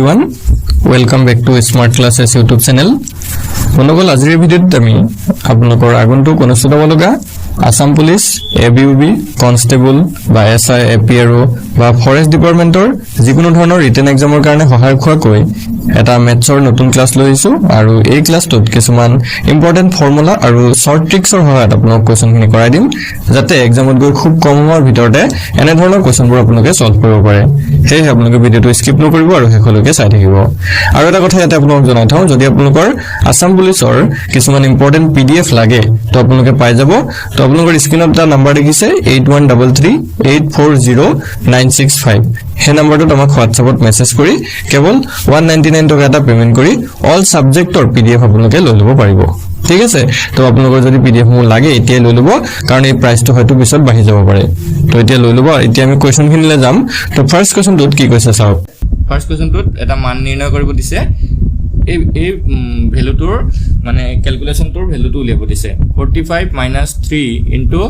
everyone, welcome back to Smart Classes YouTube channel. বন্ধুসকল আজিৰ ভিডিঅ'ত আমি আপোনালোকৰ আগন্তুক অনুষ্ঠিত হ'বলগা আসাম পুলিচ এবিউবি কনষ্টেবল বা এসআই এপিআৰও বা ফৰেষ্ট ডিপাৰ্টমেন্টৰ যিকোনো ধৰণৰ ৰিটেন এক্সামৰ কাৰণে সহায় হোৱাকৈ এটা মেথছৰ নতুন ক্লাছ লৈ আহিছো আৰু এই ক্লাছটোত কিছুমান ইম্পৰ্টেন্ট ফৰ্মুলা আৰু শৰ্ট ট্ৰিক্সৰ সহায়ত আপোনাক কোৱেশ্চনখিনি কৰাই দিম যাতে এক্সামত গৈ খুব কম সময়ৰ ভিতৰতে এনে ধৰণৰ কোৱেশ্চনবোৰ আপোনালোকে সলভ কৰিব পাৰে সেয়ে আপোনালোকে ভিডিঅ'টো স্কিপ নকৰিব আৰু শেষলৈকে চাই থাকিব আৰু এটা কথা ইয়াতে আপোনাক জনাই থওঁ যদি আপোনালোকৰ আসাম পুলিচৰ কিছুমান ইম্পৰ্টেন্ট পিডিএফ লাগে তো আপোনালোকে পাই যাব তো আপোনালোকৰ স্ক্ৰিনত এটা নাম্বাৰ দেখিছে 8133840965 হে নাম্বাৰটোত আমাক হোৱাটছআপত মেছেজ কৰি কেৱল 199 টকা এটা পেমেন্ট কৰি অল সাবজেক্টৰ পিডিএফ আপোনালোকে লৈ ল'ব পাৰিব ঠিক আছে তো আপোনালোকৰ যদি পিডিএফ মু লাগে এতিয়া লৈ ল'ব কাৰণ এই প্ৰাইচটো হয়তো পিছত বাঢ়ি যাব পাৰে তো এতিয়া লৈ ল'ব এতিয়া আমি কোৱেশ্চনখিনিলৈ যাম তো ফাৰ্স্ট কোৱেশ্চনটোত কি কৈছে চাওক ফাৰ্স্ট কোৱেশ্চনটোত এটা মান নিৰ্ণয় কৰিব দিছে এই ভ্যালুটোৰ মানে ক্যালকুলেশনটোৰ ভ্যালুটো উলিয়াব দিছে 45 minus 3 into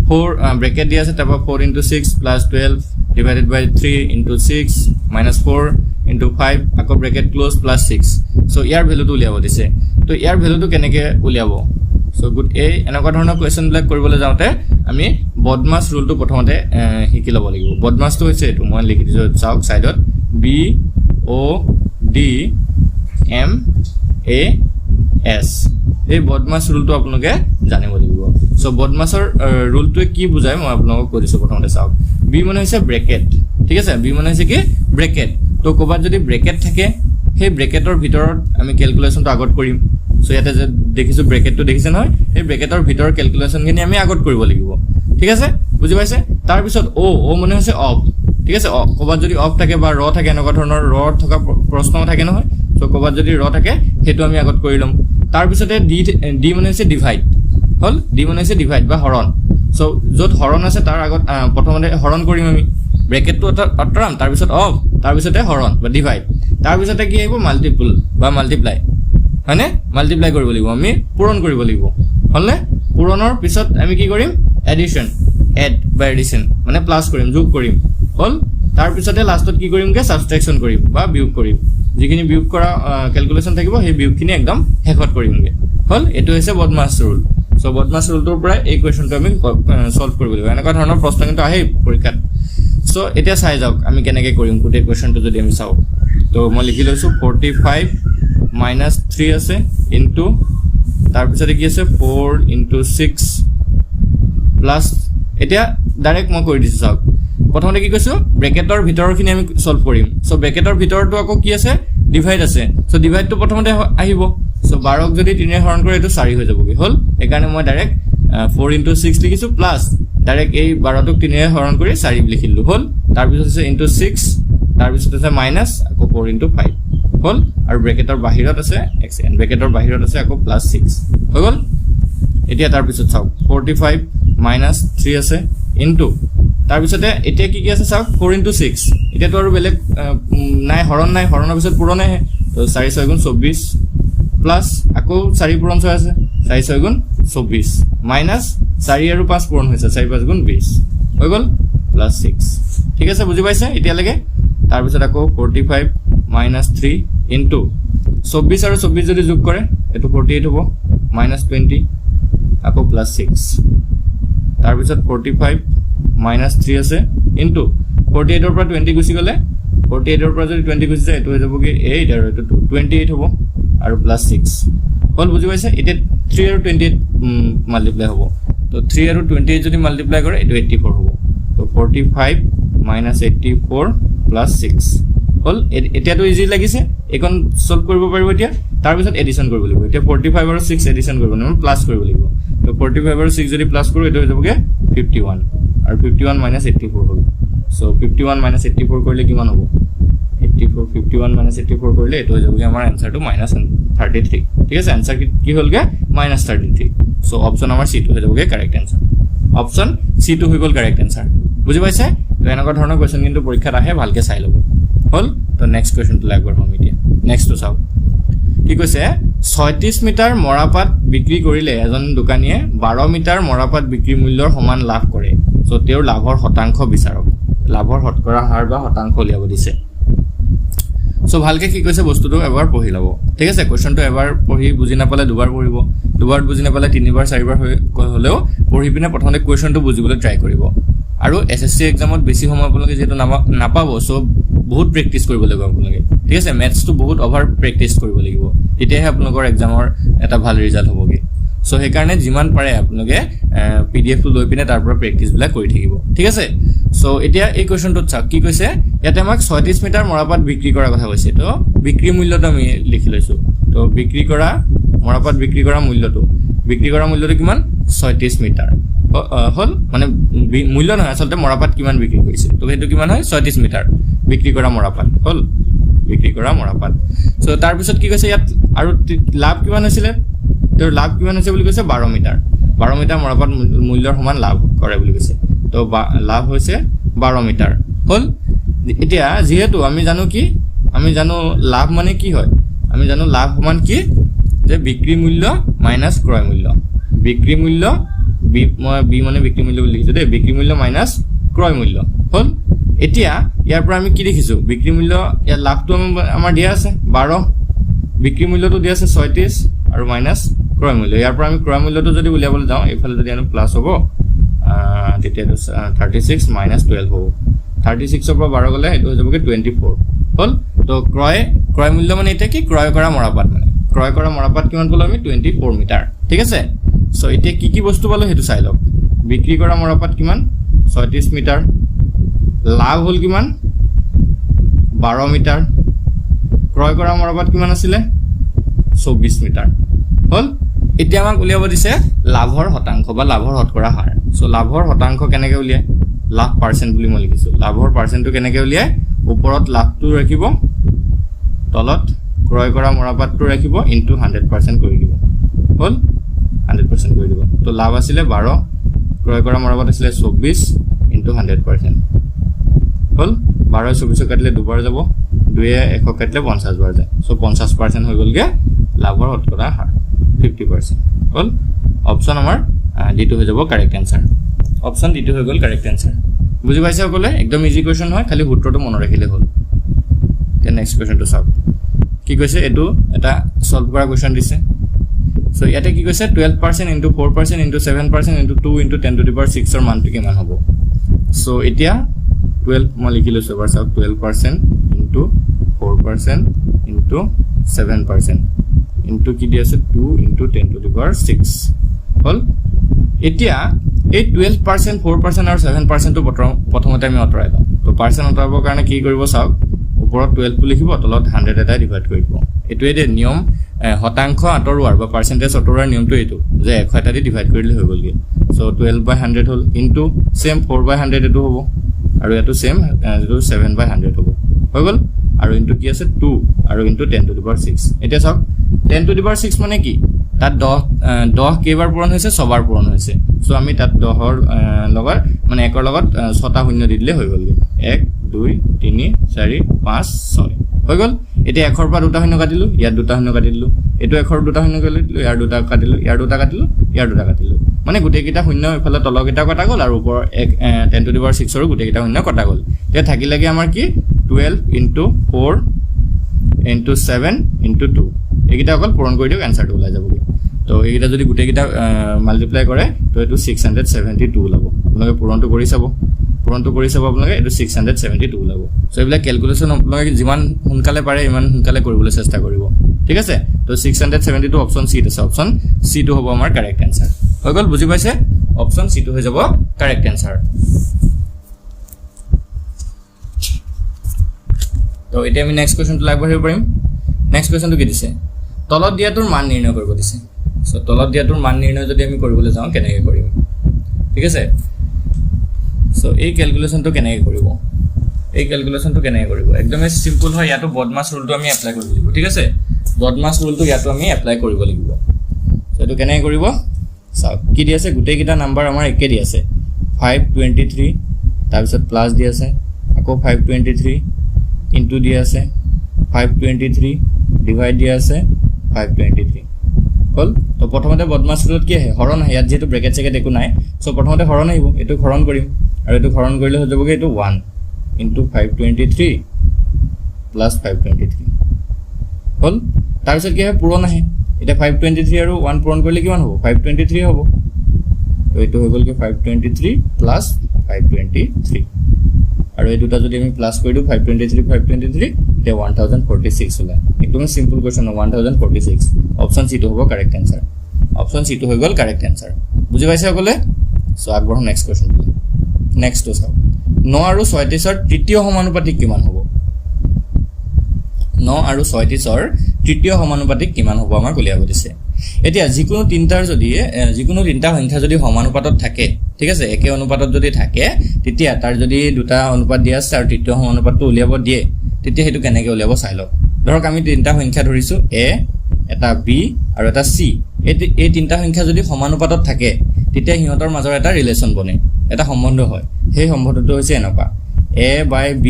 4 ব্র্যাকেট দিয়া আছে তারপর 4 into 6 plus 12 divided by 3 into 6 minus 4 into 5 আকৌ ব্র্যাকেট ক্লোজ plus 6 সো ইয়াৰ ভ্যালুটো উলিয়াব দিছে তো ইয়াৰ ভ্যালুটো কেনেকে উলিয়াব সো গুড এনেকুৱা ধৰণৰ কোৱেশ্চন ব্লক কৰিবলৈ যাওঁতে আমি বদমাছ ৰুলটো প্ৰথমতে শিকি ল'ব লাগিব বদমাছটো হৈছে এটো মই লিখি দিছো চাওক সাইডত B O D M A S এই বদমাছ ৰুলটো আপোনালোকে জানিব লাগিব সো বদমাছৰ ৰুলটো কি বুজায় মই আপোনালোকক কৈ দিছো প্ৰথমতে চাওক বি মানে হৈছে ব্ৰেকেট ঠিক আছে বি মানে হৈছে কি ব্ৰেকেট তো ক'বাত যদি ব্ৰেকেট থাকে সেই ব্ৰেকেটৰ ভিতৰত আমি ক্যালকুলেশনটো আগত কৰিম সো ইয়াতে যে দেখিছো ব্ৰেকেটটো দেখিছে নহয় এই ব্ৰেকেটৰ ভিতৰৰ ক্যালকুলেশনখিনি আমি আগত কৰিব লাগিব ঠিক আছে বুজি পাইছে তাৰ পিছত ও মানে হৈছে অফ ঠিক আছে ক'বাত যদি অফ থাকে বা ৰ থাকে এনেকুৱা ধৰণৰ ৰ থকা প্ৰশ্ন থাকে নহয় সো ক'বাত যদি ৰ থাকে হেতু আমি আগত কৰি লম তাৰ পিছতে ডি মানে হৈছে ডিভাইড হল ডি মানে হৈছে ডিভাইড বা হৰণ সো যত হৰণ আছে তাৰ আগত প্ৰথমতে হৰণ কৰিম আমি ব্ৰেকেটটো আঁতৰাম তাৰ পিছত অফ তাৰ পিছতে হৰণ বা ডিভাইড তাৰ পিছতে কি আহিব মাল্টিপল বা মাল্টিপ্লাই হয়নে মাল্টিপ্লাই কৰিব লাগিব আমি পূৰণ কৰিব লাগিব হলনে পূৰণৰ পিছত আমি কি কৰিম এডিশন এড বা এডিশন মানে প্লাস কৰিম যোগ কৰিম হল তাৰ পিছতে লাষ্টত কি কৰিমকে সাবট্ৰাকশন কৰিম বা বিয়োগ কৰিম যিখিনি বিয়োগ কৰা ক্যালকুলেশন থাকিব সেই বিয়োগখিনি একদম হেকত কৰিমগে হল এটো হৈছে বদমাছ ৰুল সো বদমাছ ৰুলটোৰ পৰা এই কোৱেশ্চনটো আমি সলভ কৰিব লাগিব এনেকুৱা ধৰণৰ প্ৰশ্ন কিন্তু আহে পৰীক্ষাত সো এতিয়া চাই যাওক আমি কেনেকৈ কৰিম গোটেই কোৱেশ্চনটো যদি আমি চাও তো মই লিখি লৈছো 45 minus 3 আছে ইনটু তাৰ পিছতে কি আছে 4 into 6 প্লাস এতিয়া ডাইৰেক্ট মই কৰি দিছো চাওক প্ৰথমতে কি কৈছো ব্ৰেকেটৰ ভিতৰৰখিনি আমি সলভ কৰিম সো ব্ৰেকেটৰ ভিতৰটো আকৌ কি আছে ডিভাইড আছে সো ডিভাইডটো প্ৰথমতে আহিব সো 12ক যদি 3 এ হৰণ কৰে এটো 4 হৈ যাবগে হল একাৰণে মই ডাইৰেক্ট 4 into 6 লিখিছো প্লাস ডাইৰেক্ট এই 12ক 3 এ হৰণ কৰি 4 লিখিলো হল তাৰ পিছত আছে into 6 তাৰ পিছত আছে মাইনাস আকৌ 4 into 5 হল আৰু ব্ৰেকেটৰ বাহিৰত আছে এক্সএন ব্ৰেকেটৰ বাহিৰত আছে আকৌ প্লাস 6 হৈ গল এতিয়া তাৰ পিছত চাওক 45 minus 3 আছে into তাৰ পিছতে এতিয়া কি কি আছে চাওক 4 into 6 এতিয়া তো আৰু বেলেগ নাই হৰণৰ পিছত পূৰণ আহে তো 4 6 গুণ 24 প্লাস আকৌ 4 পূৰণ 6 আছে 4 6 গুণ 24 মাইনাস 4 আৰু 5 পূৰণ হৈছে 4 5 গুণ 20 হৈ গল প্লাস 6 ঠিক আছে বুজি পাইছে এতিয়া লাগে তাৰ পিছত আকৌ 45 minus 3 into 24 আৰু 24 যদি যোগ কৰে এটো 48 হ'ব minus 20 আকৌ প্লাস 6 তাৰ পিছত 45 minus 3 আছে into 48 ৰ পৰা 20 গুছি গলে 48 ৰ পৰা যদি 20 গুছি যায় এটো হৈ যাব কি 8 আৰু এটো 28 হ'ব আৰু প্লাস 6 হল বুজি পাইছে এটা 3 আৰু 28 মাল্টিপ্লাই হ'ব তো 3 আৰু 28 যদি মাল্টিপ্লাই কৰে এটো 84 হ'ব তো 45 minus 84 plus 6 হল এতিয়াটো ইজি লাগিছে এখন সলভ কৰিব পাৰিব এতিয়া তাৰ পিছত এডিশন কৰিব লাগিব এতিয়া 45 আৰু 6 এডিশন কৰিব নহয় প্লাস কৰিব লাগিব তো 45 আৰু 6 যদি প্লাস কৰো এটো হৈ যাবগে 51 আৰু 51 minus 84 হল সো 51 minus 84 কৰিলে কিমান হ'ব 84 51 minus 84 কৰিলে এটো হৈ যাবগে আমাৰ আনসাৰটো -33 ঠিক আছে আনসাৰ কি হলগে -33 সো অপচন আমাৰ সি2 হৈ যাবগে কাৰেক্ট আনসাৰ অপচন সি2 হৈ গল কাৰেক্ট আনসাৰ বুজি পাইছে তো এনেকুৱা ধৰণৰ কোৱেশ্চন কিন্তু পৰীক্ষাত আহে ভালকে চাই লব হল তো নেক্সট কোৱেশ্চনটো লাগবৰ হম এতিয়া নেক্সটটো চাও কি কৈছে 36 মিটাৰ মৰাপাত বিক্ৰী কৰিলে এজন দোকানীয়ে 12 মিটাৰ মৰাপাত বিক্ৰী মূল্যৰ সমান লাভ কৰে সো তেওঁৰ লাভৰ শতাংশ বিচাৰক লাভৰ শতকৰা হাৰ বা শতাংশ উলিয়াব দিছে সো ভালকে কি কৈছে বস্তুটো এবাৰ পঢ়ি লব ঠিক আছে কোৱেশ্চনটো এবাৰ পঢ়ি বুজি নাপালে দুবাৰ পঢ়িব দুবাৰ বুজি নাপালে তিনিবাৰ চাৰিবাৰ হলেও পঢ়ি পিনে প্ৰথমতে কোৱেশ্চনটো বুজিবলৈ ট্ৰাই কৰিব আৰু এসএসসি এক্সামত বেছি সময় আপোনালোকে যেটো নাপাব সো বহুত প্ৰেক্টিছ কৰিব লাগিব আপোনালোকে ঠিক আছে ম্যাথছটো বহুত ওভাৰ প্ৰেক্টিছ কৰিব লাগিব তেতিয়াহে আপোনালোকৰ এক্সামৰ এটা ভাল ৰিজাল্ট হ'বগে সো সেই কাৰণে যিমান পাৰে আপোনালোকে পিডিএফ টো লৈ পিনে তাৰ পৰা প্ৰেক্টিছ বিলাক কৰি থাকিব ঠিক আছে সো এতিয়া এই কোৱেশ্চনটো চাওক কি কৈছে ইয়াতে আমাক 36 মিটাৰ মৰাপাট বিক্ৰী কৰাৰ কথা কৈছে তো বিক্ৰী মূল্যটো আমি লিখি লৈছো তো বিক্ৰী কৰা মৰাপাট বিক্ৰী কৰা মূল্যটো কিমান 36 মিটাৰ হল মানে মূল্য নহয় আসলতে মৰাপাট কিমান বিক্ৰী কৰিছে তো সেইটো কিমান হয় 36 মিটাৰ বিক্ৰী কৰা মৰাপাট হল বিক্ৰী কৰা মৰাপাট সো তাৰ পিছত কি কৈছে ইয়াত আৰু লাভ কিমান হৈছিল তো লাভ কিমান হৈছে বুলি কৈছে 12 মিটাৰ মৰাপাট মূল্যৰ সমান লাভ কৰে বুলি কৈছে তো লাভ হৈছে 12 মিটাৰ হল এতিয়া যেহেতু আমি জানো লাভ মানে কি হয় আমি জানো লাভ সমান কি যে বিক্ৰী মূল্য মাইনাস ক্ৰয় মূল্য বিক্ৰী মূল্য বি মানে বিক্ৰী মূল্য বুলি লিখিছো দে বিক্ৰী মূল্য মাইনাস ক্ৰয় মূল্য হল এতিয়া ইয়াৰ পৰা আমি কি লিখিছো বিক্ৰী মূল্য ইয়াৰ লাভটো আমাৰ দিয়া আছে 12 বিক্ৰী মূল্যটো দিয়া আছে 36 আৰু মাইনাস ক্ৰয় মূল্য ইয়াৰ পৰা আমি ক্ৰয় মূল্যটো যদি উলিয়াবলৈ যাওঁ এইফালে যদি আমি প্লাস হ'ব তেতিয়া 36 মাইনাস 12 হ'ব 36 ৰ পৰা 12 গলে এটো হৈ যাবগে 24 হল তো ক্ৰয় মূল্য মানে এটা কি ক্ৰয় কৰা মৰাপাট কিমান পালো আমি 24 মিটাৰ ঠিক আছে সো এতিয়া কি বস্তু পালো হেতু চাই লওক বিক্ৰী কৰা মৰাপাট কিমান 36 মিটাৰ লাভ হল কিমান 12 মিটাৰ ক্ৰয় কৰা মৰাপাট কিমান আছিল 24 মিটাৰ হল এতিয়া আমাক উলিয়াব দিছে লাভৰ শতাংশ বা লাভৰ শতকৰা হাৰ সো লাভৰ শতাংশ কেনেকৈ উলিয়ায় লাভ পাৰ্চেন্ট বুলি মই লিখিছো লাভৰ পাৰ্চেন্টটো কেনেকৈ উলিয়ায় ওপৰত লাভটো ৰাখিব তলত ক্ৰয় কৰা মৰাপাটটো ৰাখিব ইনটু 100% কৰি দিব হল 100% কৰি দিব তো লাভ আছিল 12 ক্ৰয় কৰা মৰাপাট আছিল 24 ইনটু 100% হল 12 24 কাটিলে দুবাৰ যাব 2 1 কাটিলে 50 বাৰ যায় সো 50% হৈ গলগে লাভৰ শতকৰা হাৰ 50% হল অপচন আমাৰ ডিটো হৈ যাব কাৰেক্ট আনসাৰ অপচন ডিটো হৈ গল কাৰেক্ট আনসাৰ বুজি পাইছে সকলে একদম ইজি কোৱেশ্চন হয় খালি সূত্ৰটো মনত ৰাখিলে হ'ল তে নেক্সট কোৱেশ্চনটো চাওক কি কৈছে এটো এটা সলভ কৰা কোৱেশ্চন দিছে সো ইয়াতে কি কৈছে 12% into 4% into 7% into 2 into 10 to the power 6 ৰ মানটো কিমান হ'ব সো এতিয়া 12 মই লিখি লৈছো এবাৰ চাওক 12% ইনটু 4% ইনটু 7% ইনটু কি দি আছে 2 ইনটু 10 টু দি পাৱাৰ 6 হল এতিয়া এই 12% 4% আৰু 7% টো প্ৰথমতে আমি অতৰাই লওঁ তো পাৰ্চেন্ট অতৰাবৰ কাৰণে কি কৰিব চাওক ওপৰত 12 লিখিব তলত 100 এটা ডিভাইড কৰি দিব এটোৱে দে নিয়ম শতাংশ আতৰুৱাৰ বা পাৰ্চেন্টেজ অতৰুৱাৰ নিয়মটো এটো যে 1 এটা দি ডিভাইড কৰিলে হৈ গলগে সো 12/100 হল ইনটু সেম 4/100 এটো হ'ব আৰু এটো সেম যেটো 7/100 হ'ব হৈ গল আৰু ইনটু কি আছে 2 আৰু ইনটু 10 টু দি পাৱাৰ 6 এতিয়া চাওক 10 টু দি পাৱাৰ 6 মানে কি তাত 10 কেইবাৰ পূৰণ হৈছে 6 বাৰ পূৰণ হৈছে সো আমি তাত 10 ৰ লগত মানে 1 ৰ লগত 6টা শূন্য দি দিলে হৈ গলগে 1 2 3 4 5 6 হৈ গল এতিয়া 1 ৰ পৰা দুটা শূন্য কাটিলো ইয়াত দুটা শূন্য কাটিলো এটো 1 ৰ দুটা শূন্য কাটিলো ইয়াৰ দুটা কাটিলো ইয়াৰ দুটা কাটিলো ইয়াৰ দুটা কাটিলো মানে গোটেই কিটা শূন্য ইফালে তলৰ কিটা কটা গল আৰু ওপৰ 10 টু দি পাৱাৰ 6 ৰ গোটেই কিটা শূন্য কটা গল তে থাকিলেগে আমাৰ কি 12 ইনটু 4 ইনটু 7 ইনটু 2 এইকিটা অকল পূৰণ কৰি দিও আনসাৰটো ওলাই যাবগে তো এইকিটা যদি গোটেই কিটা মাল্টিপ্লাই কৰে তো এটো 672 ওলাব আপোনালোকে পূৰণটো কৰি চাব আপোনালোকে এটো 672 ওলাব সো এইবিলাক ক্যালকুলেশন আপোনালোকে যিমান সোনকালে পাৰে ইমান সোনকালে কৰিবলৈ চেষ্টা কৰিব ঠিক আছে তো 672 অপচন সি আছে অপচন সি টো হ'ব আমাৰ কাৰেক্ট আনসাৰ হৈ গল বুজি পাইছে অপচন সি টো হৈ যাব কাৰেক্ট আনসাৰ তো এতিয়া আমি নেক্সট কোৱেশ্চনটো আগবাঢ়িব পাৰিম নেক্সট কোৱেশ্চনটো কি দিছে তলত দিয়াটোৰ মান নিৰ্ণয় কৰিব দিছে সো তলত দিয়াটোৰ মান নিৰ্ণয় যদি আমি কৰিবলৈ যাওঁ কেনেকৈ কৰিম ঠিক আছে সো এই ক্যালকুলেশনটো কেনেকৈ কৰিব একদম সিম্পল হয় ইয়াটো বদমাছ ৰুলটো আমি এপ্লাই কৰিব লাগিব ঠিক আছে বদমাছ ৰুলটো ইয়াটো আমি এপ্লাই কৰিব লাগিব সো এটো কেনেকৈ কৰিব চাওক কি দি আছে গোটেই কিটা নাম্বাৰ আমাৰ একে দি আছে 523 তাৰ পিছত প্লাস দি আছে আকৌ 523 ইনটু দি আছে 523 ডিভাইড দি আছে 523 হল তো প্ৰথমতে বদমাছ ৰুলত কি হয় হৰণ হয় ইয়াত যেটো ব্ৰেকেট চেকেট একো নাই সো প্ৰথমতে হৰণ আহিব এটো হৰণ কৰিম আৰু এটো হৰণ কৰিলে হৈ যাবগে এটো 1 ইনটু 523 প্লাছ 523 হ'ল তাৰপিছত কি হয় পূৰণ আহে এটা 523 আৰু 1 পূৰণ কৰিলে কিমান হ'ব 523 হ'ব তো এইটো হৈ গ'ল কি 523 প্লাছ 523 আৰু এই দুটা যদি আমি প্লাছ কৰি দিও 523 এটা 1046 ওলাই একদম সিম্পল কোৱেশ্চন 1046 অপচন সি টো হ'ব কাৰেক্ট আনসাৰ অপচন সি টো হৈ গ'ল কাৰেক্ট আনসাৰ বুজি পাইছে সকলে সো আগবঢ়ো নেক্সট কোৱেশ্চন নেক্সট তো চাও 9 আৰু 36 ৰ তৃতীয় সমানুপাতিক কিমান হ'ব 9 আৰু 36 ৰ তৃতীয় সমানুপাতিক কিমান হ'ব আমাৰ উলিয়াব দিছে এতিয়া যিকোনো তিনটাৰ যদি যিকোনো তিনটা সংখ্যা যদি সমানুপাতত থাকে ঠিক আছে একে অনুপাতত যদি থাকে তেতিয়া তাৰ যদি দুটা অনুপাত দিয়া আছে আৰু তৃতীয় সমানুপাতটো উলিয়াব দিয়ে তেতিয়া হেতু কেনেকৈ উলিয়াব চাই লওক ধৰক আমি তিনটা সংখ্যা ধৰিছো a এটা b আৰু এটা c এই তিনটা সংখ্যা যদি সমানুপাতত থাকে তেতিয়া হিহঁতৰ মাজৰ এটা ৰিলেচন বনে এটা সম্বন্ধ হয় সেই সম্বন্ধটো হৈছে এনেকুৱা a by b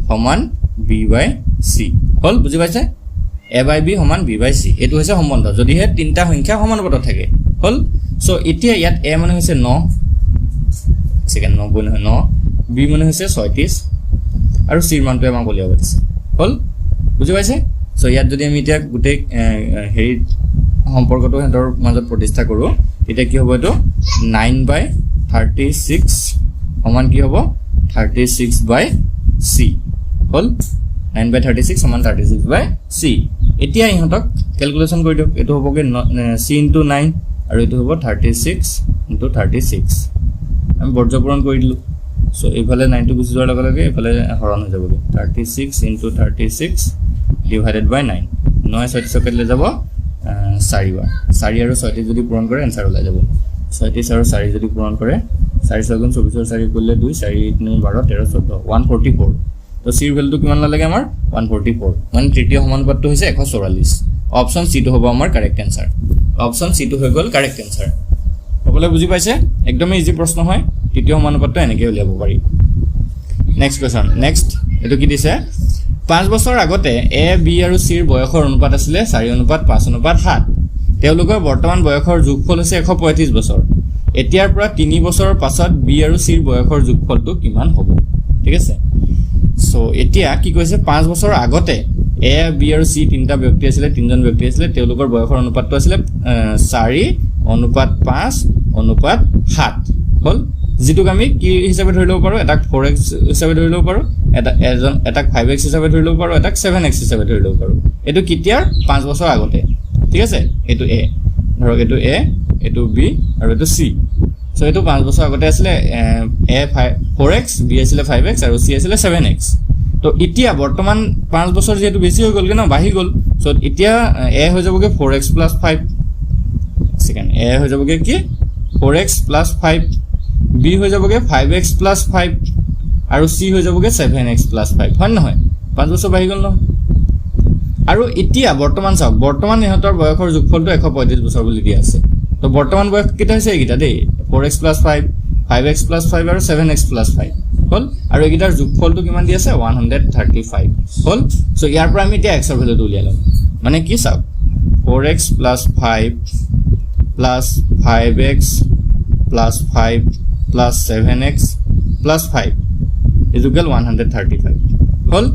সমান b by c হল বুজি পাইছে a by b সমান b by c এটো হৈছে সম্বন্ধ যদি হে তিনটা সংখ্যা সমানুপাতত থাকে হল সো এতিয়া ইয়াত a মানে হৈছে 9 সেকেন্ড 90 নহয় 9 b মানে হৈছে 36 আৰু c ৰ মানটো আমাক উলিয়াব দিছে হল বুজি পাইছে সো ইয়াত যদি আমি এতিয়া গুটে হেৰি সম্পৰ্কটো হেতৰ মাজত প্ৰতিষ্ঠা কৰো তেতিয়া কি হ'ব এটো 9 by 36 সমান কি হ'ব 36 by c হল 9 by 36 সমান 36 by c এতিয়া ইহতক ক্যালকুলেশন কৰি দিও এটো হ'বগে c into 9 আৰু এটো হ'ব 36 into 36 আমি বৰ্জপূৰণ কৰি দিলো সো এইফালে 9 টো গুছি যোৱাৰ লগে লগে এইফালে হৰণ হৈ যাবগে 36 into 36 divided by 9 9 36 কাটিলে যাব 4 বাৰ 4 আৰু 36 যদি পূৰণ কৰে आंसर ওলাই যাব 36 আৰু 4 যদি পূৰণ কৰে 4 6 গুণ 24 আৰু 4 কৰিলে 2 4 3 12 13 14 144 তো c ৰ ভ্যালুটো কিমান লাগে আমাৰ 144 মানে তৃতীয় সমানুপাতটো হৈছে 144 অপচন সি টো হ'ব আমাৰ কাৰেক্ট आंसर অপচন সি টো হৈ গ'ল কাৰেক্ট आंसर সকলে বুজি পাইছে একদম ইজি প্ৰশ্ন হয় তৃতীয় সমানুপাতটো এনেকৈ উলিয়াব পাৰি নেক্সট কোৱেশ্চন নেক্সট এটো কি দিছে 5 বছৰ আগতে a b আৰু c ৰ বয়সৰ অনুপাত আছিল 4:5:7 তেওঁলোকৰ বৰ্তমান বয়সৰ যোগফল হৈছে 135 বছৰ এতিয়াৰ পৰা 3 বছৰৰ পাছত b আৰু c ৰ বয়সৰ যোগফলটো কিমান হ'ব ঠিক আছে সো এতিয়া কি কৈছে 5 বছৰ আগতে a b আৰু c তিনটা ব্যক্তি আছিল তিনজন ব্যক্তি আছিল তেওঁলোকৰ বয়সৰ অনুপাতটো আছিল 4:5:7 হল যেটুক আমি কি হিচাপে ধৰি লব পাৰো এটাক 4x হিচাপে ধৰি লব পাৰো এটাক 5x হিচাপে ধৰি লব পাৰো এটাক 7x হিচাপে ধৰি লব পাৰো এটো কিতিয়াৰ 5 বছৰ আগতে ঠিক আছে এটো a ধৰক এটো a এটো b আৰু এটো c সো এটো 5 বছৰ আগতে আছিল a 4x b আছিল 5x আৰু c আছিল 7x তো এতিয়া বৰ্তমান 5 বছৰ যেটো বেছি হৈ গল কেন বাহি গল সো এতিয়া a হৈ যাবগে 4x + 5 সেকেন্ড a হৈ যাবগে কি 4x + 5 b হৈ যাবগে 5x + 5 আৰু c হৈ যাবগে 7x + 5 হয় নহয় 5 বছৰ বাহি গল ন আৰু এতিয়া বৰ্তমান চাওক বৰ্তমান ইহতৰ বয়সৰ যোগফলটো 135 বছৰ বুলি দিয়া আছে তো বৰ্তমান বয়স কিটা হৈছে এইকিটা দেই 4x + 5 5x + 5 আৰু 7x + 5 হল আৰু এইকিটাৰ যোগফলটো কিমান দি আছে 135 হল সো ইয়াৰ পৰা আমি এতিয়া x ৰ ভ্যালুটো উলিয়াই লম মানে কি চাওক 4x + 5 + 5x + 5 + 7x + 5 ইকুয়াল 135 হল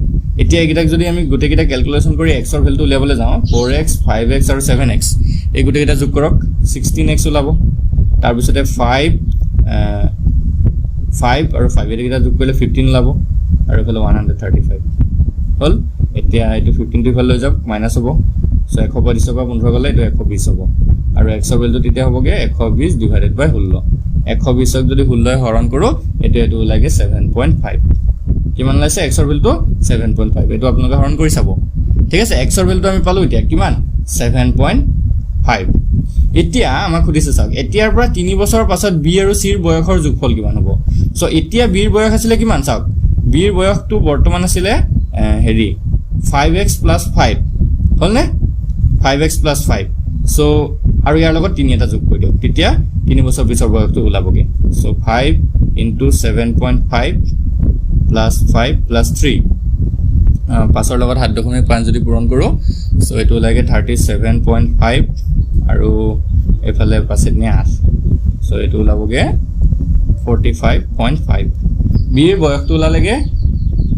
এতিয়া এইকিটাক যদি আমি গুটেকিটা ক্যালকুলেশন কৰি x ৰ ভ্যালুটো উলিয়াবলৈ যাও 4x 5x আৰু 7x এই গুটেকিটা যোগ কৰক 16x ওলাব তাৰ পিছতে 5 আৰু 5 এইকিটা যোগ কৰিলে 15 ওলাব আৰু এফালে 135 হল এতিয়া এটো 15 টো ফালে যাব মাইনাস হ'ব সো 125 পৰা 15 গলে এটো 120 হ'ব আৰু x ৰ ভ্যালুটো তেতিয়া হ'বগে 120 ডিভাইডেড বাই 16 120 ক যদি 16 হৰণ কৰো এটো লাগে 7.5 কিমান লাইছে x ৰ ভ্যালুটো 7.5 এটো আপোনালোকে হৰণ কৰি চাব ঠিক আছে x ৰ ভ্যালুটো আমি পালো এতিয়া কিমান 7.5 এতিয়া আমাক খুদিছে চাওক এতিয়াৰ পৰা 3 বছৰৰ পাছত b আৰু c ৰ বয়সৰ যোগফল কিমান হ'ব সো এতিয়া b ৰ বয়স আছিল কিমান চাওক b ৰ বয়সটো বৰ্তমান আছিল হেৰি 5x + 5 হলনে 5x + 5 সো আৰু ইয়াৰ লগত 3 এটা যোগ কৰি দিও তেতিয়া 3 বছৰ পিছৰ বয়সটো ওলাবগে সো 5 * 7.5 + 5 + 3 পাছৰ লগত 7.5 যদি পূৰণ কৰো সো এটো লাগে 37.5 আৰু এফালে পাছে নে 8 সো এটো ওলাবগে 45.5 বি এর বয়সটো ওলালেগে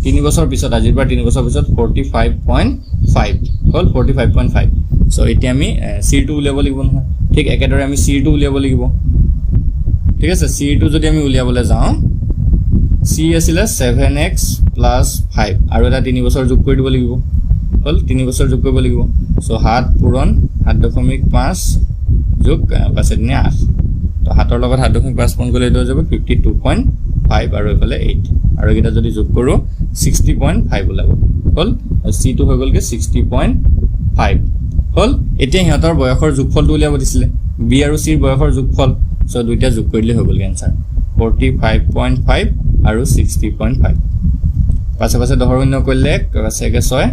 3 বছৰ পিছত আজিৰ পৰা 3 বছৰ পিছত 45.5 হ'ল 45.5 সো এতিয়া আমি C2 উলিয়াব লাগিব নহয় ঠিক একেদৰে আমি C2 উলিয়াব লাগিব ঠিক আছে C2 যদি আমি উলিয়াবলৈ যাওঁ C আছিলে 7x + 5 আৰু এটা 3 বছৰ যোগ কৰি দিব লাগিব হ'ল 3 বছৰ যোগ কৰিব লাগিব সো 7 পূৰণ 7.5 যোগ 5 × 8 তো 7 ৰ লগত 7.5 পূৰণ কৰিলে এইটো হৈ যাব 52.5 আৰু এফালে 8 আৰু এটা যদি যোগ কৰো 60.5 ওলাব হ'ল C2 হৈ গলকে 60.5 হ'ল এতিয়া হিহঁতৰ বয়সৰ যোগফলটো উলিয়াব দিছিলে B আৰু C ৰ বয়সৰ যোগফল সো দুইটা যোগ কৰিলে হৈ গল आंसर 45.5 আৰু 60.5 পাছে পাছে 10 শূন্য কৰিলে পাছেকে 6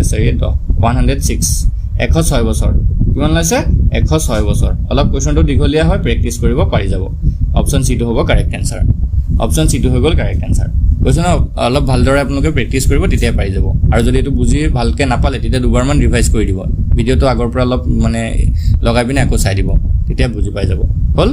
6 10 106 106 বছৰ কিমান লাইছে 106 বছৰ অলপ কোৱেশ্চনটো দীঘলীয়া হয় প্ৰেক্টিস কৰিব পাৰি যাব অপচন C টো হ'ব কাৰেক্ট आंसर অপচন C টো হৈ গল কাৰেক্ট आंसर কোৱেশ্চন অলপ ভালদৰে আপোনালোকে প্ৰেক্টিস কৰিব তেতিয়া পাৰি যাব আৰু যদি এটো বুজি ভালকে নাপালে তেতিয়া দুবাৰ মান ৰিভাইজ কৰি দিব ভিডিওটো আগৰ পৰা অলপ মানে লগাই পিনে আকৌ চাই দিব তেতিয়া বুজি পাই যাব হ'ল